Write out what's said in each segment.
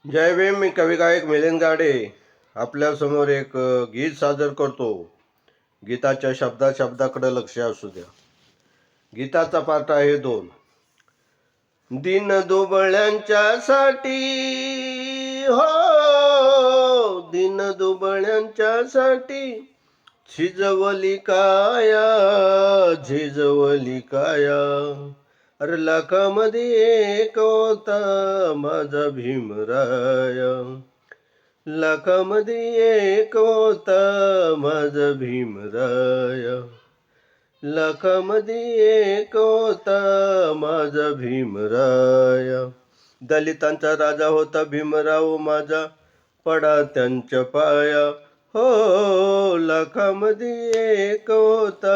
जय भीम. मी कवी गायक मिलिंद गाडे आपल्यासमोर एक गीत सादर करतो. गीताच्या शब्दाकडे लक्ष असू द्या. गीताचा पार्ट आहे 2. दिन दुबळ्यांच्यासाठी हो, दिन दुबळ्यांच्यासाठी झिजवली काया, झिजवली काया. अरे लाखामध्ये एक होता माझा भीमराया, लाखामध्ये एक होता माझा भीमराया, लाखामध्ये एक होता माझा भीमराया. दलितांचा राजा होता भीमराव माझा, पडा त्यांच्या पाया. हो, लाखामध्ये एक होता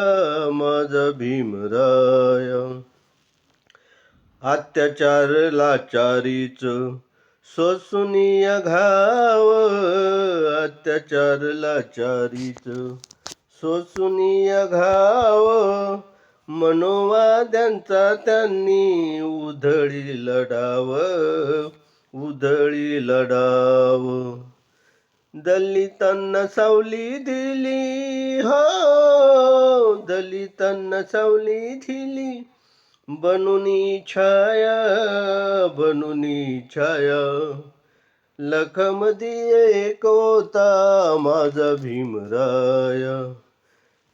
माझा भीमराया. अत्याचार लाचारीच सोसुनिया घाव, अत्याचार लाचारीच सोसुनिया घाव. मनोवाद्यांचा त्यांनी उधळी लढाव, उधळी लढाव. दलितांना सावली दिली हो, दलितांना सावली दिली. बनूनी छाया, बनूनी छाया. लाखामध्ये एक होता माझा भीमराया,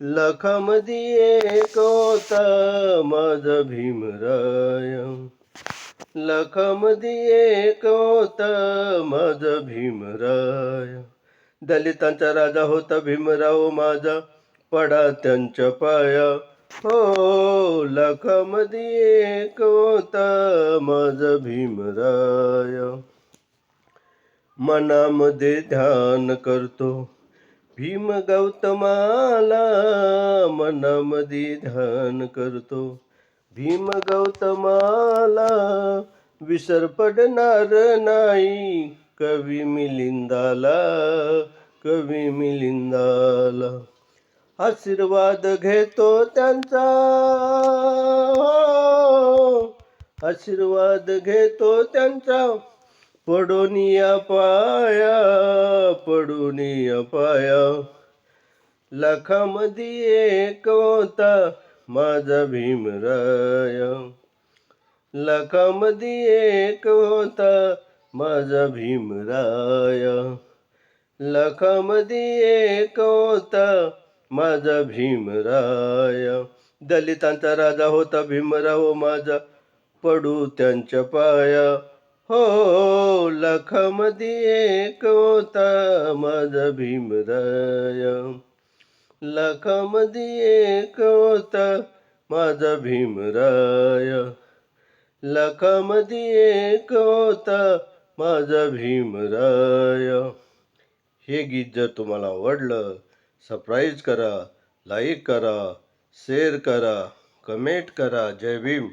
लाखामध्ये एक होता माझा भीमराया, लाखामध्ये एक होता माझा भीमराया. दलितांचा राजा होता भीमराव माझा, पडा त्यांच्या पाया. हो, लाखामध्ये एक होता माझा भीमराया. मनामध्ये ध्यान करतो भीम गौतमाला, मनामध्ये ध्यान करतो भीम गौतमाला. विसर पडणार नाही कवी मिलिंदाला, कवी मिलिंदाला. आशीर्वाद घेतो त्यांचा, आशीर्वाद घेतो त्यांचा. पडोनिया पाया, पडोनिया पाया. लाखामध्ये एक होता माझा भीमराया, लाखामध्ये एक होता माझा भीमराया, लाखामध्ये एक होता माझा भीमराया. दलितांचा राजा होता भीमराव माझा, पडू त्यांच्या पाया. हो, लाखामध्ये एक होता माझा भीमराया, लाखामध्ये एक होता माझा भीमराया, लाखामध्ये एक होता माझा भीमराया. हे गीत जर तुम्हाला आवडलं, सबस्क्राईब करा, लाईक करा, शेअर करा, कमेंट करा. जय भीम.